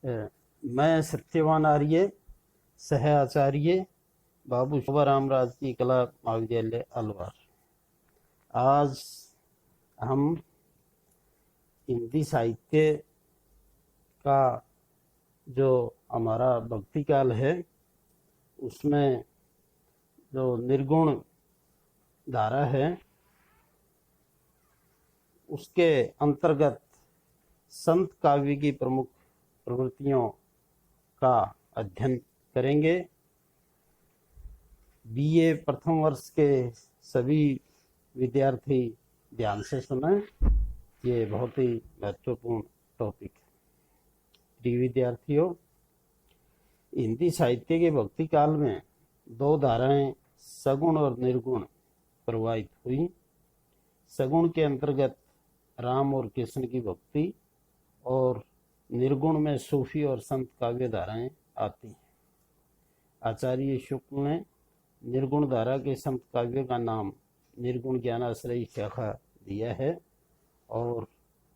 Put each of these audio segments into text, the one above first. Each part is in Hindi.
मैं सत्यवान आर्य, सह आचार्य, बाबू शोभा रामराज की कला महाविद्यालय अलवर। आज हम हिंदी साहित्य का जो हमारा भक्ति काल है उसमें जो निर्गुण धारा है उसके अंतर्गत संत काव्य की प्रमुख प्रवृत्तियों का अध्ययन करेंगे। बीए प्रथम वर्ष के सभी विद्यार्थी ध्यान से सुनें, ये बहुत ही महत्वपूर्ण टॉपिक है। प्रिय विद्यार्थियों, हिंदी साहित्य के भक्ति काल में दो धाराएं सगुण और निर्गुण प्रवाहित हुई। सगुण के अंतर्गत राम और कृष्ण की भक्ति और निर्गुण में सूफी और संत काव्य धाराएं आती हैं। आचार्य शुक्ल ने निर्गुण धारा के संत काव्य का नाम निर्गुण ज्ञानाश्रयी शाखा दिया है और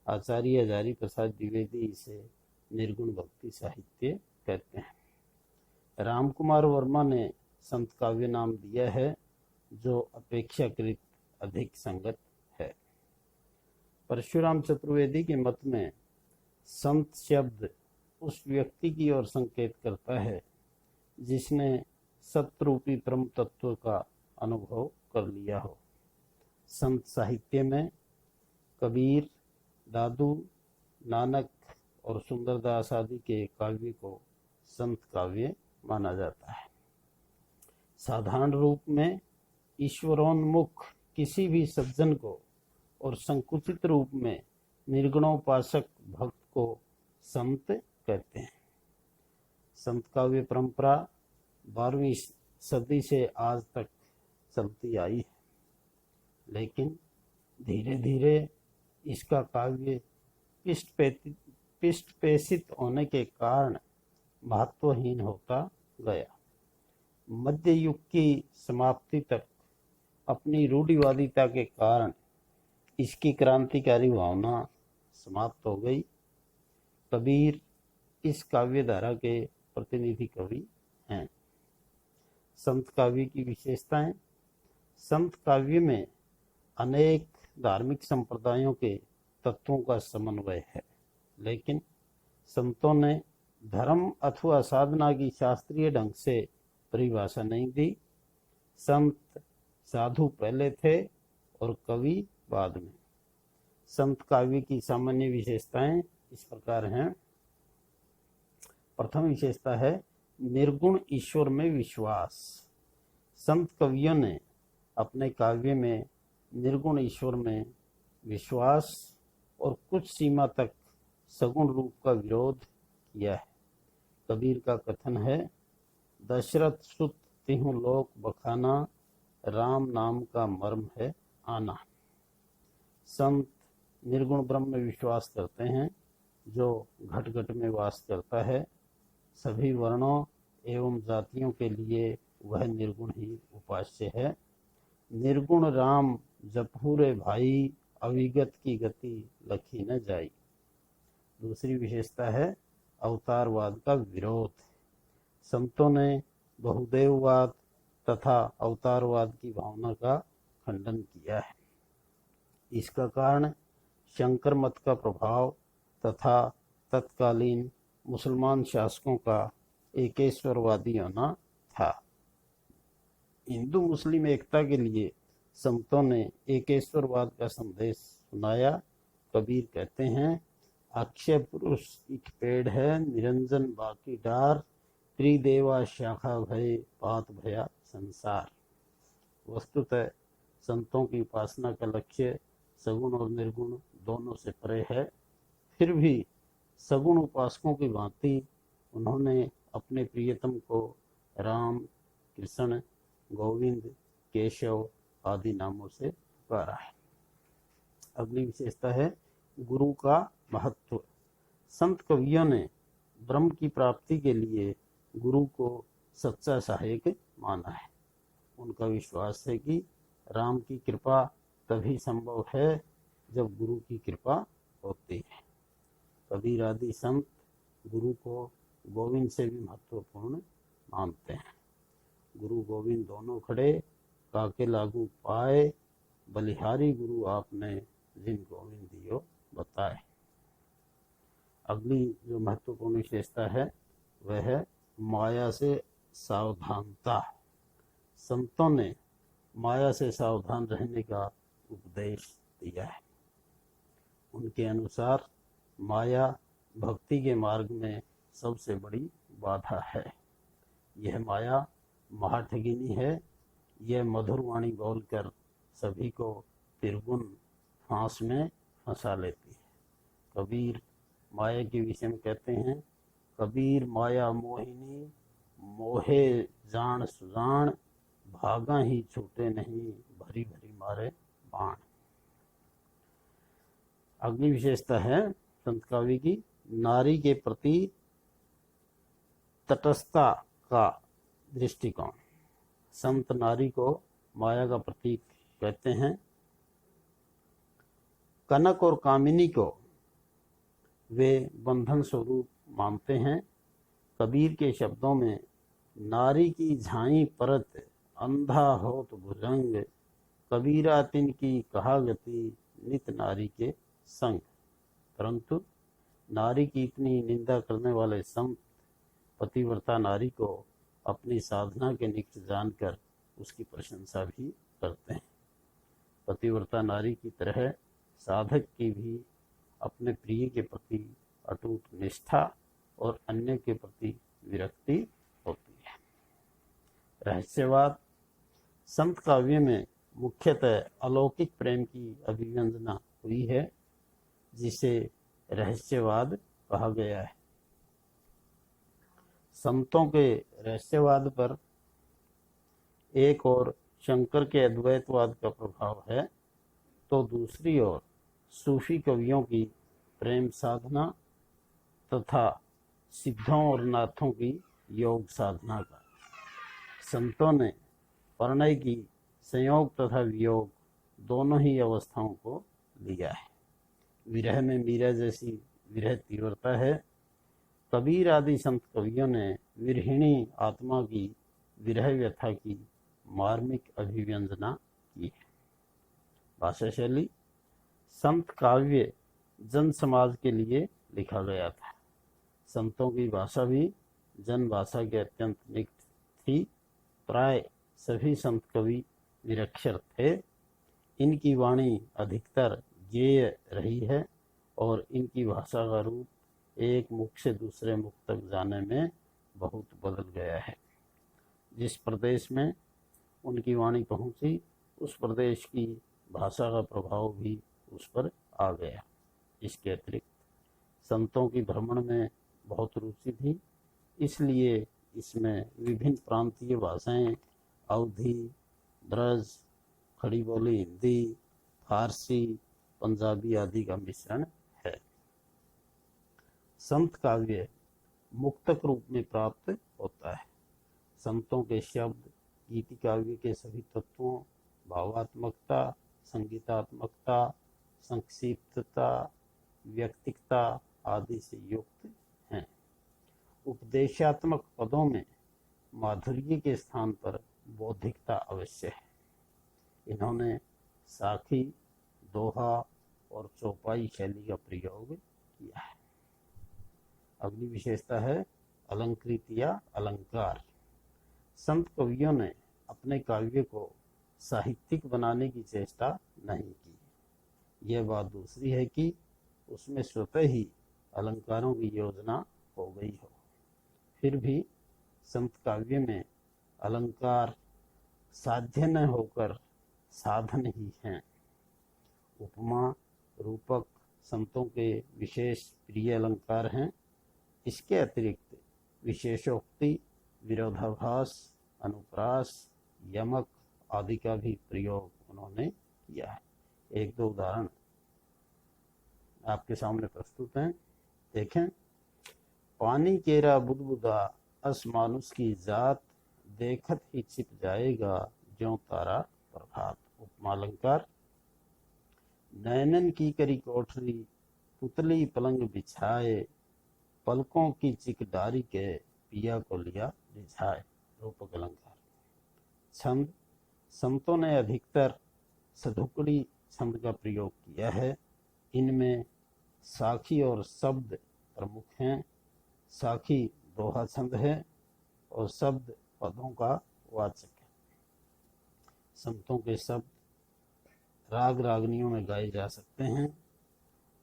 आचार्य हजारी प्रसाद द्विवेदी इसे निर्गुण भक्ति साहित्य कहते हैं। राम कुमार वर्मा ने संत काव्य नाम दिया है जो अपेक्षाकृत अधिक संगत है। परशुराम चतुर्वेदी के मत में संत शब्द उस व्यक्ति की ओर संकेत करता है जिसने सतरूपी परम तत्व का अनुभव कर लिया हो। संत साहित्य में कबीर, दादू, नानक और सुंदरदास आदि के काव्य को संत काव्य माना जाता है। साधारण रूप में ईश्वरोन्मुख किसी भी सज्जन को और संकुचित रूप में निर्गुणोपासक भक्त को संत कहते हैं। संत काव्य परंपरा 12वीं सदी से आज तक चलती आई है, लेकिन धीरे धीरे इसका काव्य पिष्टपेषित होने के कारण महत्वहीन होता गया। मध्य युग की समाप्ति तक अपनी रूढ़िवादिता के कारण इसकी क्रांतिकारी भावना समाप्त हो गई। कबीर इस काव्य धारा के प्रतिनिधि कवि हैं। संत काव्य की विशेषताएं। संत काव्य में अनेक धार्मिक संप्रदायों के तत्वों का समन्वय है, लेकिन संतों ने धर्म अथवा साधना की शास्त्रीय ढंग से परिभाषा नहीं दी। संत साधु पहले थे और कवि बाद में। संत काव्य की सामान्य विशेषताएं इस प्रकार हैं। प्रथम विशेषता है निर्गुण ईश्वर में विश्वास। संत कवियों ने अपने काव्य में निर्गुण ईश्वर में विश्वास और कुछ सीमा तक सगुण रूप का विरोध किया है। कबीर का कथन है, दशरथ सुत तिहु लोक बखाना, राम नाम का मर्म है आना। संत निर्गुण ब्रह्म में विश्वास करते हैं जो घट घट में वास करता है। सभी वर्णों एवं जातियों के लिए वह निर्गुण ही उपास्य है। निर्गुण राम जपहुरे भाई, अविगत की गति लखी न जाई। दूसरी विशेषता है अवतारवाद का विरोध। संतों ने बहुदेववाद तथा अवतारवाद की भावना का खंडन किया है। इसका कारण शंकर मत का प्रभाव तथा तत्कालीन मुसलमान शासकों का एकेश्वरवादी होना था। हिंदू मुस्लिम एकता के लिए संतों ने एकेश्वरवाद का संदेश सुनाया। कबीर कहते हैं, अक्षय पुरुष एक पेड़ है, निरंजन बाकी डार, त्रिदेवा शाखा भय पात भया संसार। वस्तुतः संतों की उपासना का लक्ष्य सगुण और निर्गुण दोनों से परे है। फिर भी सगुण उपासकों की भांति उन्होंने अपने प्रियतम को राम, कृष्ण, गोविंद, केशव आदि नामों से पुकारा है। अगली विशेषता है गुरु का महत्व। संत कवियों ने ब्रह्म की प्राप्ति के लिए गुरु को सच्चा सहायक माना है। उनका विश्वास है कि राम की कृपा तभी संभव है जब गुरु की कृपा होती है। कबीर आदि संत गुरु को गोविंद से भी महत्वपूर्ण मानते हैं। गुरु गोविंद दोनों खड़े, काके लागू पाए, बलिहारी गुरु आपने जिन गोविंद दियो बताए। अगली जो महत्वपूर्ण विशेषता है वह है माया से सावधानता। संतों ने माया से सावधान रहने का उपदेश दिया है। उनके अनुसार माया भक्ति के मार्ग में सबसे बड़ी बाधा है। यह माया महाठगिनी है। यह मधुर वाणी बोलकर सभी को त्रिगुण फांस में फंसा लेती है। कबीर माया के विषय में कहते हैं, कबीर माया मोहिनी, मोहे जान सुजान, भागा ही छूटे नहीं, भरी भरी मारे बाण। अगली विशेषता है संत कवि की नारी के प्रति तटस्थता का दृष्टिकोण। संत नारी को माया का प्रतीक कहते हैं। कनक और कामिनी को वे बंधन स्वरूप मानते हैं। कबीर के शब्दों में नारी की झाई परत, अंधा होत भुजंग, कबीरा तिन की कहा गति, नित नारी के संग। परंतु नारी की इतनी निंदा करने वाले संत पतिव्रता नारी को अपनी साधना के निकट जानकर उसकी प्रशंसा भी करते हैं। पतिव्रता नारी की तरह साधक की भी अपने प्रिय के प्रति अटूट निष्ठा और अन्य के प्रति विरक्ति होती है। रहस्यवाद। संत काव्य में मुख्यतः अलौकिक प्रेम की अभिव्यंजना हुई है, जिसे रहस्यवाद कहा गया है। संतों के रहस्यवाद पर एक ओर शंकर के अद्वैतवाद का प्रभाव है, तो दूसरी ओर सूफी कवियों की प्रेम साधना तथा सिद्धों और नाथों की योग साधना का। संतों ने प्रणय की संयोग तथा वियोग दोनों ही अवस्थाओं को लिया है। विरह में मीरा जैसी विरह तीव्रता है। कबीर आदि संत कवियों ने विरहिणी आत्मा की विरह व्यथा की मार्मिक अभिव्यंजना की है। भाषा शैली। संत काव्य जन समाज के लिए लिखा गया था। संतों की भाषा भी जन भाषा के अत्यंत निकट थी। प्राय सभी संत कवि निरक्षर थे। इनकी वाणी अधिकतर गेय रही है और इनकी भाषा का रूप एक मुख से दूसरे मुख तक जाने में बहुत बदल गया है। जिस प्रदेश में उनकी वाणी पहुंची, उस प्रदेश की भाषा का प्रभाव भी उस पर आ गया। इसके अतिरिक्त संतों की भ्रमण में बहुत रुचि थी, इसलिए इसमें विभिन्न प्रांतीय भाषाएं, अवधी, ब्रज, खड़ी बोली हिंदी, फारसी, पंजाबी आदि का मिश्रण है। संत काव्य मुक्तक रूप में प्राप्त होता है। संतों के शब्द गीति काव्य के सभी तत्वों, भावात्मकता, संगीतात्मकता, संक्षिप्तता, व्यक्तिकता आदि से युक्त हैं। उपदेशात्मक पदों में माधुर्य के स्थान पर बौद्धिकता अवश्य है। इन्होंने साखी, दोहा और चौपाई शैली का प्रयोग किया है। अगली विशेषता है अलंकृत या अलंकार। संत कवियों ने अपने काव्य को साहित्यिक बनाने की चेष्टा नहीं की। यह बात दूसरी है कि उसमें स्वतः ही अलंकारों की योजना हो गई हो। फिर भी संत काव्य में अलंकार साध्य न होकर साधन ही हैं। उपमा, रूपक संतों के विशेष प्रिय अलंकार हैं। इसके अतिरिक्त विशेषोक्ति, विरोधाभास, अनुप्रास, यमक आदि का भी प्रयोग उन्होंने किया है। एक दो उदाहरण आपके सामने प्रस्तुत हैं, देखें। पानी केरा बुदबुदा, अस मानुष की जात, देखत ही छिप जाएगा ज्यों तारा प्रभात। उपमा अलंकार। नैनन की करी कोठरी, पुतली पलंग बिछाए, पलकों की चिकडारी के पिया को लिया रिझाए। रूपक अलंकार। छंद। संतों ने अधिकतर सधुकड़ी छंद का प्रयोग किया है। इनमें साखी और शब्द प्रमुख हैं। साखी दोहा छंद है और शब्द पदों का वाचक है। संतों के शब्द राग रागनियों में गाए जा सकते हैं।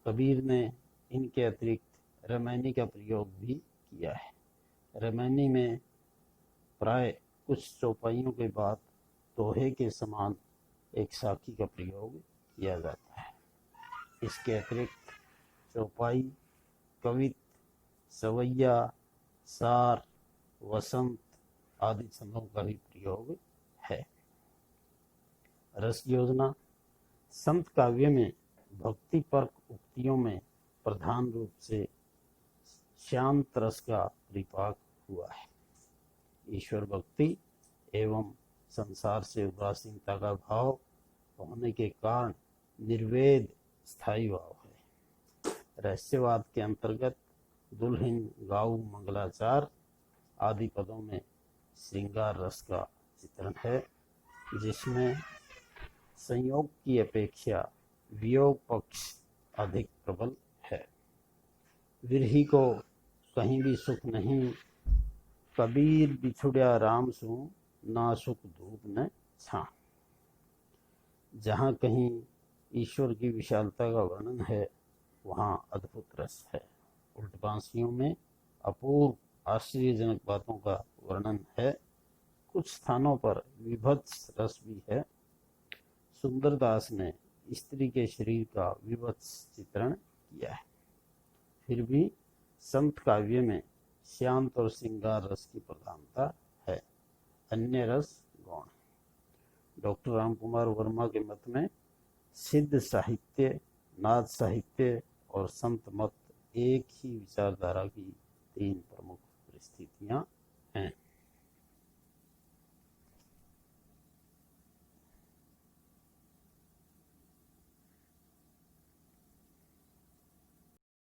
कबीर ने इनके अतिरिक्त रमैनी का प्रयोग भी किया है। रमैनी में प्राय कुछ चौपाइयों के बाद दोहे के समान एक साखी का प्रयोग किया जाता है। इसके अतिरिक्त चौपाई, कवित, सवैया, सार, वसंत आदि छंदों का भी प्रयोग है। रस योजना। संत काव्य में भक्ति परक उक्तियों में प्रधान रूप से शांत रस का परिपाक हुआ है। ईश्वर भक्ति एवं संसार से उदासीनता का भाव होने के कारण निर्वेद स्थायी भाव है। रहस्यवाद के अंतर्गत दुल्हन, गाऊ, मंगलाचार आदि पदों में श्रृंगार रस का चित्रण है, जिसमें संयोग की अपेक्षा वियोग पक्ष अधिक प्रबल है। विरही को कहीं भी सुख नहीं, कबीर बिछुड़िया राम सु, ना सुख धूप न छां। जहाँ कहीं ईश्वर की विशालता का वर्णन है, वहाँ अद्भुत रस है। उल्टबांसियों में अपूर्व आश्चर्यजनक बातों का वर्णन है। कुछ स्थानों पर विभत्स रस भी है। सुंदरदास ने स्त्री के शरीर का विभत्स चित्रण किया है। फिर भी संत काव्य में शांत और श्रृंगार रस की प्रधानता है, अन्य रस गौण। डॉक्टर रामकुमार वर्मा के मत में सिद्ध साहित्य, नाद साहित्य और संत मत एक ही विचारधारा की तीन प्रमुख परिस्थितियां हैं।